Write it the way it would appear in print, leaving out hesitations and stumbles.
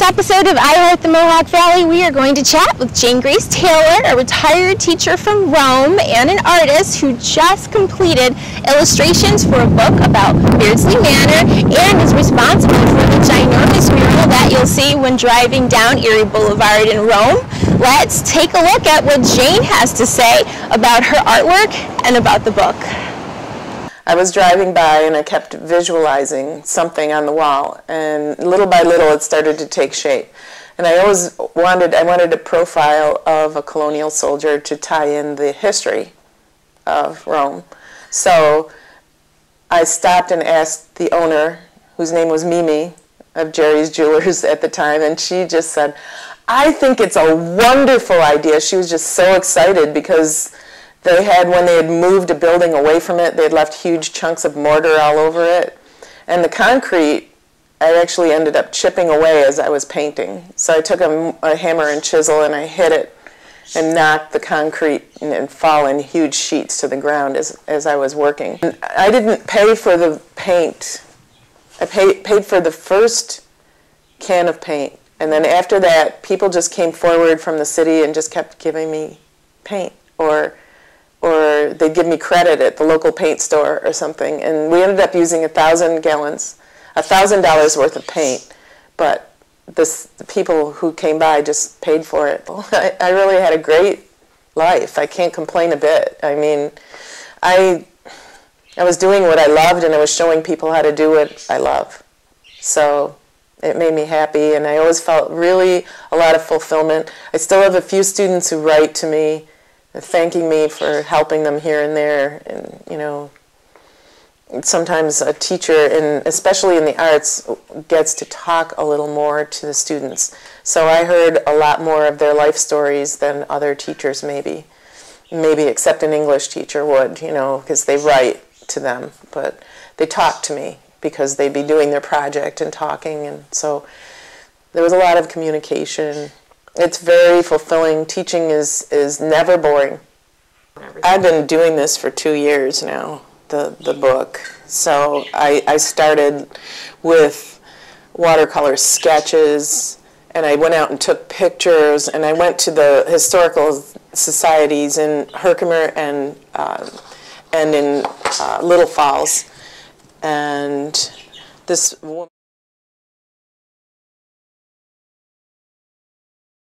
episode of I Heart the Mohawk Valley, we are going to chat with Jane Grace Taylor, a retired teacher from Rome and an artist who just completed illustrations for a book about Beardsley Manor and is responsible for the ginormous mural that you'll see when driving down Erie Boulevard in Rome. Let's take a look at what Jane has to say about her artwork and about the book. I was driving by and I kept visualizing something on the wall, and little by little it started to take shape. And I wanted a profile of a colonial soldier to tie in the history of Rome. So I stopped and asked the owner, whose name was Mimi, of Jerry's Jewelers at the time, and she just said, "I think it's a wonderful idea." She was just so excited because when they had moved a building away from it, they had left huge chunks of mortar all over it. And the concrete, I actually ended up chipping away as I was painting. So I took a hammer and chisel and I hit it and knocked the concrete and fall in huge sheets to the ground as I was working. And I didn't pay for the paint. I paid for the first can of paint. And then after that, people just came forward from the city and just kept giving me paint, or they'd give me credit at the local paint store or something. And we ended up using 1,000 gallons, $1,000 worth of paint. But the people who came by just paid for it. I really had a great life. I can't complain a bit. I mean, I was doing what I loved, and I was showing people how to do what I love. So it made me happy, and I always felt really a lot of fulfillment. I still have a few students who write to me thanking me for helping them here and there. And you know, sometimes a teacher, and especially in the arts, gets to talk a little more to the students. So I heard a lot more of their life stories than other teachers maybe except an English teacher would, you know, because they write to them, but they talk to me because they'd be doing their project and talking, and so there was a lot of communication. It's very fulfilling. Teaching is never boring. I've been doing this for 2 years now, the book. So I started with watercolor sketches, and I went out and took pictures, and I went to the historical societies in Herkimer and in Little Falls. And this woman